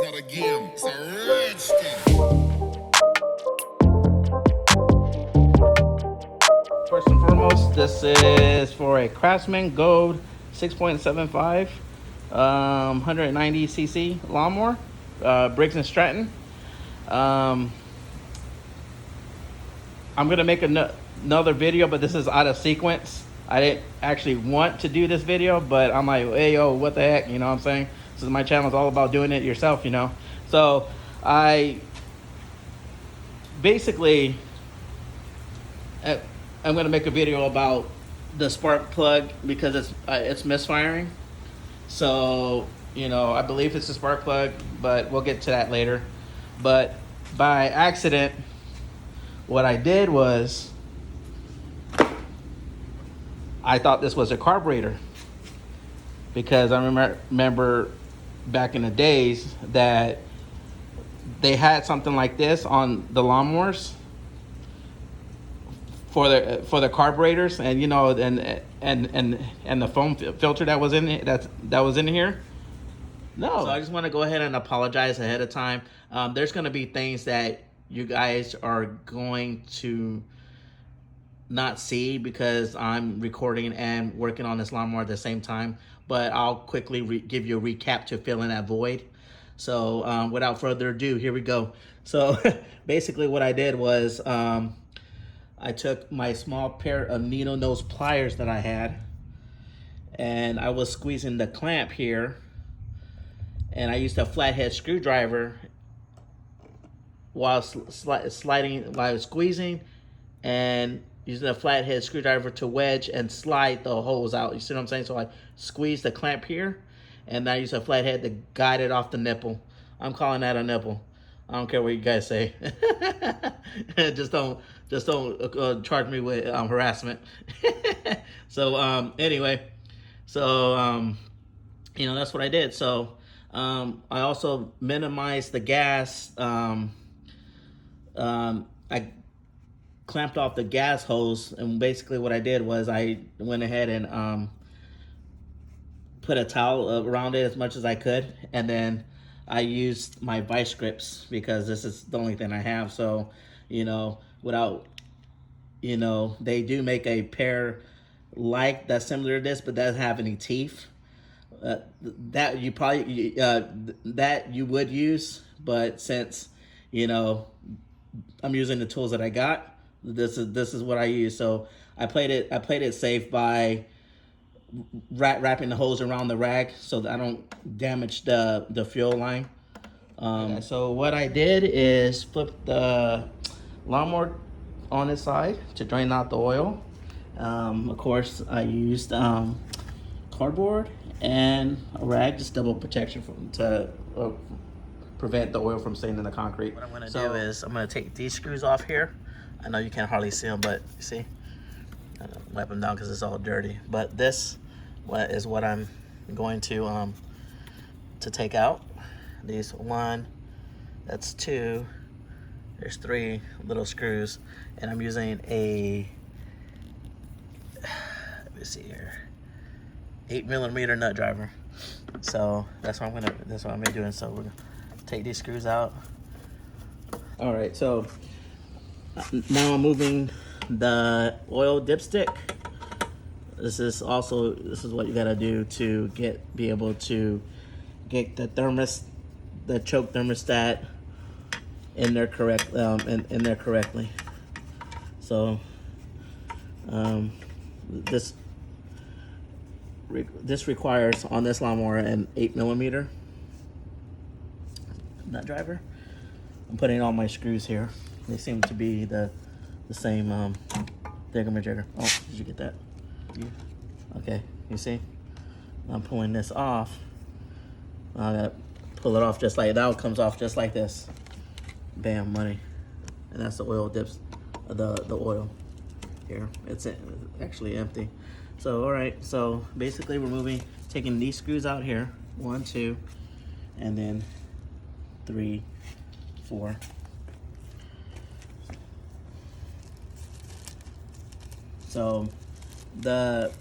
not a game, it's a rich thing. First and foremost, this is for a Craftsman 6.75 190cc lawnmower, Briggs and Stratton. I'm gonna make another video, but this is out of sequence. I didn't actually want to do this video, but I'm like, hey, yo, what the heck? You know what I'm saying? This is my channel. It's all about doing it yourself, you know? So I basically, I'm gonna make a video about the spark plug because it's misfiring. So, you know, I believe it's a spark plug, but we'll get to that later. But by accident, what I did was I thought this was a carburetor, because I remember back in the days that they had something like this on the lawnmowers for the carburetors, and you know, and the foam filter that was in it, that was in here. No. So I just want to go ahead and apologize ahead of time. There's going to be things that you guys are going to not see because I'm recording and working on this lawnmower at the same time, but I'll quickly give you a recap to fill in that void. So without further ado, here we go. So basically what I did was I took my small pair of needle nose pliers that I had, and I was squeezing the clamp here, and I used a flathead screwdriver while sliding, while I was squeezing, and using a flathead screwdriver to wedge and slide the hose out. You see what I'm saying? So I squeeze the clamp here, and I use a flathead to guide it off the nipple. I'm calling that a nipple. I don't care what you guys say. just don't charge me with harassment. So anyway, so you know, that's what I did. So I also minimized the gas. I clamped off the gas hose, and basically what I did was I went ahead and put a towel around it as much as I could, and then I used my vice grips because this is the only thing I have. So, you know, without, you know, they do make a pair like that's similar to this, but doesn't have any teeth. That you probably that you would use, but since, you know, I'm using the tools that I got, this is what I use. So I played it safe by wrapping the hose around the rag so that I don't damage the fuel line. So what I did is flip the lawnmower on its side to drain out the oil. Of course, I used cardboard and a rag, just double protection to prevent the oil from staying in the concrete. What I'm gonna do is I'm gonna take these screws off here. I know you can't hardly see them, but you see, I wipe them down because it's all dirty. But this is what I'm going to take out. These one, that's two, there's three little screws, and I'm using a, let me see here, 8mm nut driver. So that's what I'm gonna be doing. So we're gonna take these screws out. All right, so now I'm moving the oil dipstick. This is what you gotta do to be able to get the choke thermostat in there correctly. So this requires on this lawnmower an 8mm nut driver. I'm putting all my screws here. They seem to be the same thingamajigger. Oh, did you get that? Yeah. Okay, you see? I'm pulling this off. I gotta pull it off just like that. It comes off just like this. Bam, money. And that's the oil dips, the oil here. It's actually empty. So, all right. So basically, we're taking these screws out here. 1, 2, and then 3, 4. So the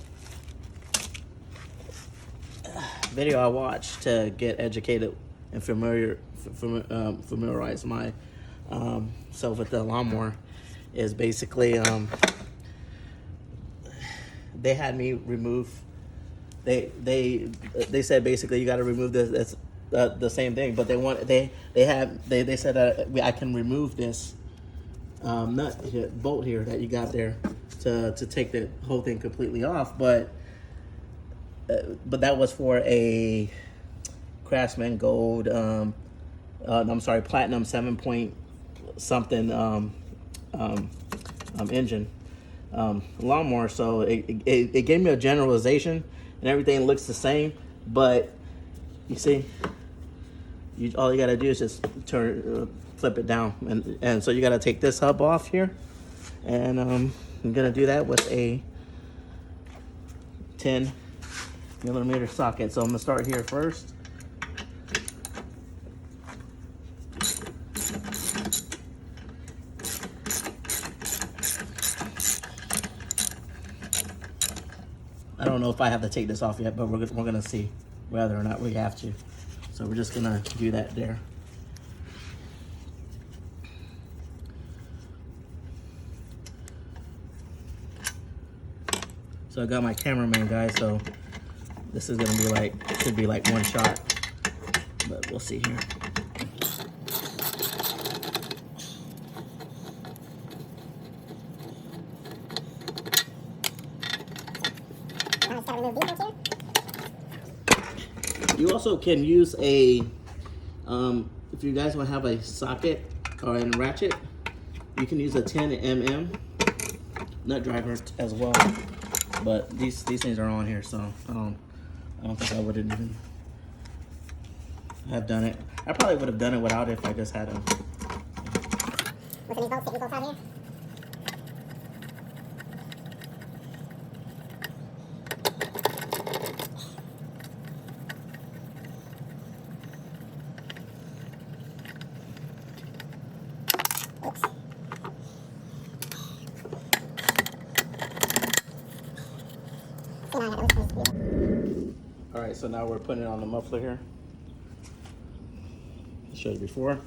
video I watched to get educated and familiar familiarize my self with the lawnmower is basically they had me remove. They said basically you got to remove this. The same thing, but they said that I can remove this bolt here that you got there to take the whole thing completely off, but that was for a Craftsman Gold, I'm sorry, Platinum 7 point something engine lawnmower. So it gave me a generalization, and everything looks the same, but you see, all you gotta do is just flip it down, and so you gotta take this hub off here, and I'm gonna do that with a 10mm socket. So I'm gonna start here first. I don't know if I have to take this off yet, but we're gonna see whether or not we have to. So we're just gonna do that there. So I got my cameraman guy, so this is gonna be like, should be like one shot, but we'll see here. You also can use a, if you guys want to have a socket or a ratchet, you can use a 10mm nut driver as well. But these things are on here, so I don't think I would even have done it. I probably would have done it without it if I just had them. What's these bolts? Stick these bolts out here? Oops. All right, so now we're putting it on the muffler here. I showed you before.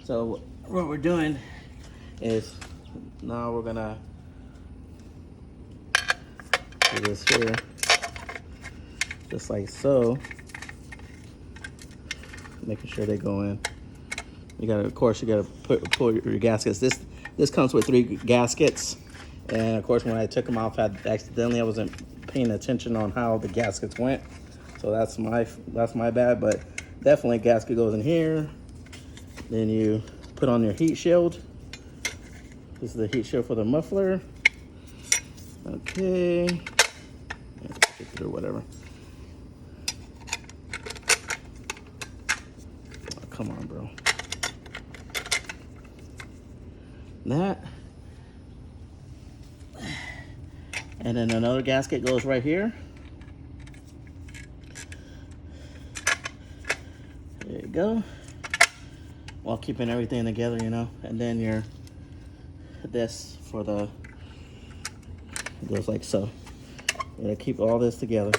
So what we're doing is now we're gonna do this here, just like so, making sure they go in. You gotta, of course, you gotta pull your gaskets. This comes with 3 gaskets, and of course, when I took them off, I wasn't paying attention on how the gaskets went. So that's my bad, but definitely gasket goes in here. Then you put on your heat shield. This is the heat shield for the muffler. Okay. Or whatever. Oh, come on, bro. That. And then another gasket goes right here. There you go. While keeping everything together, you know. And then this for the, it goes like so. You gotta keep all this together.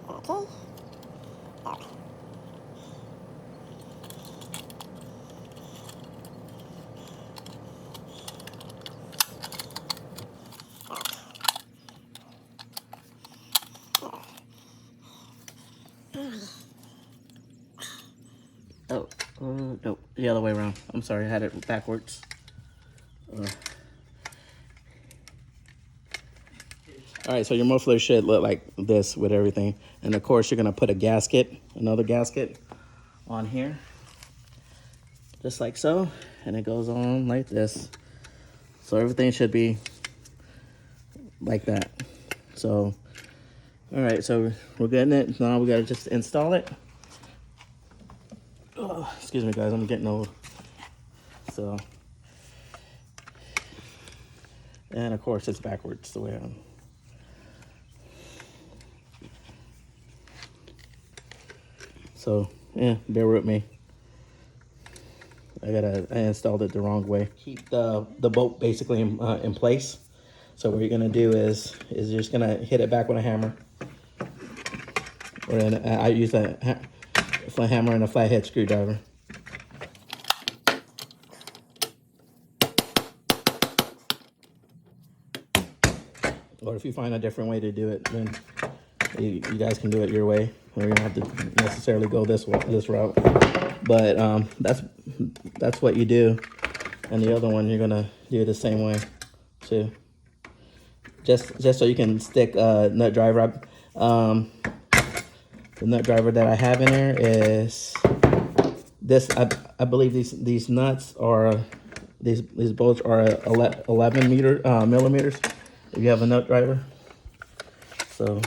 Okay. Oh, no, the other way around. I'm sorry, I had it backwards. All right, so your muffler should look like this with everything. And of course, you're gonna put another gasket on here, just like so. And it goes on like this. So everything should be like that. So, all right, so we're getting it. Now we gotta just install it. Oh, excuse me, guys, I'm getting old. So, and of course, it's backwards the way I'm. So, yeah, bear with me. I installed it the wrong way. Keep the bolt basically in place. So what you're gonna do is you're just gonna hit it back with a hammer. Or I use a flat hammer and a flathead screwdriver. Or if you find a different way to do it, then you guys can do it your way. Or you don't have to necessarily go this route. But that's what you do. And the other one, you're gonna do it the same way too. Just so you can stick nut driver up. The nut driver that I have in there is this. I believe these nuts are these bolts are 11 millimeters. If you have a nut driver, so.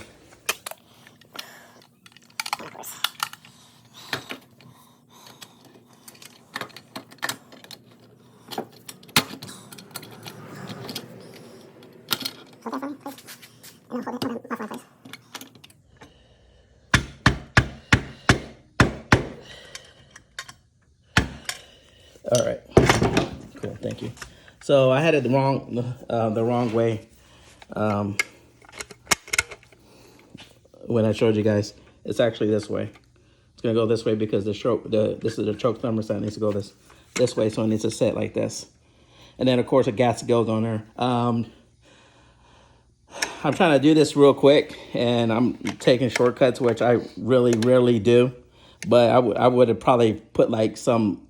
All right, cool, thank you. So I had it the wrong way when I showed you guys. It's actually this way. It's gonna go this way because this is the choke thermostat needs to go this way, so it needs to sit like this. And then of course a gasket goes on there. I'm trying to do this real quick, and I'm taking shortcuts, which I really rarely do. But I would have probably put like some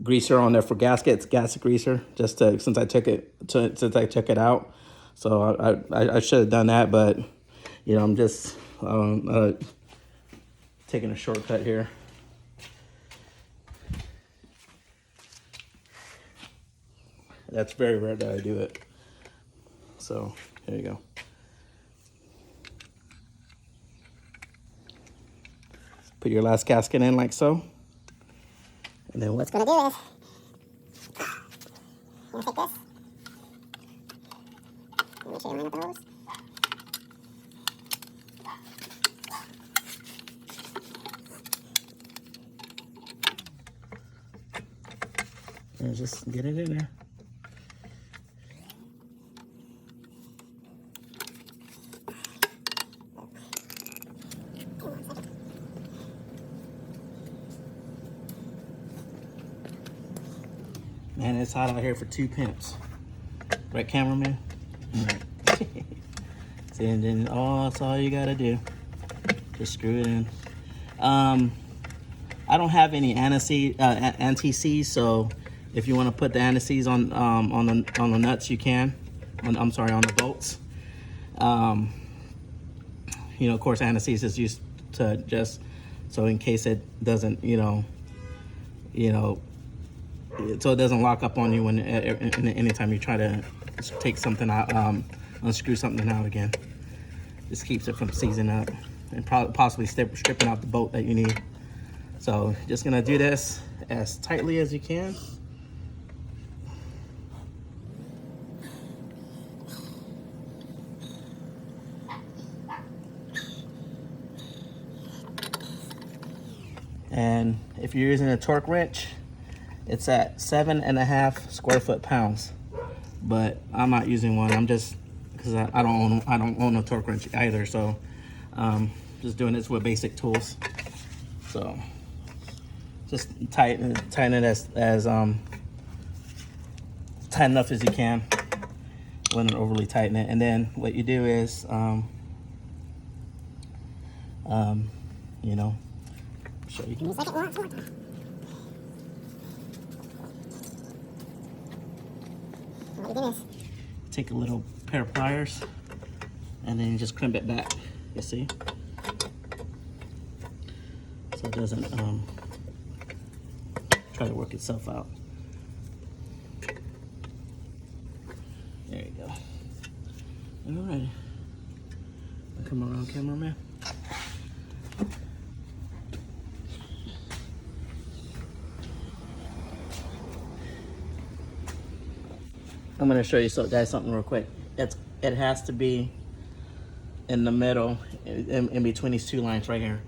greaser on there for gasket greaser, just to, since I took it out. So I should have done that, but you know, I'm just taking a shortcut here. That's very rare that I do it. So here you go. Put your last gasket in like so. And then what's gonna do is, I'm gonna take this. Make sure you line up the hose. And just get it in there. Man, it's hot out here for 2 pimps. Right, cameraman? Right. See, and then that's all you gotta do. Just screw it in. I don't have any anti-seize, so if you want to put the anti-seize on the nuts, you can. I'm sorry, on the bolts. You know, of course, anti-seize is used to just so in case it doesn't, so it doesn't lock up on you when anytime you try to take something out, unscrew something out again. This keeps it from seizing up and possibly stripping out the bolt that you need. So just gonna do this as tightly as you can. And if you're using a torque wrench, it's at 7.5 square foot-pounds, but I'm not using one. I'm just, because I don't own a torque wrench either, so just doing this with basic tools. So just tighten it as tight enough as you can. Wouldn't overly tighten it. And then what you do is, you know, show you. Take a little pair of pliers and then you just crimp it back, you see? So it doesn't try to work itself out. There you go. All right. Come around, cameraman. I'm gonna show you guys something real quick. It has to be in the middle, in between these 2 lines right here.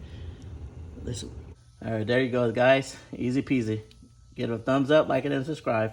All right, there you go, guys. Easy peasy. Give it a thumbs up, like it, and subscribe.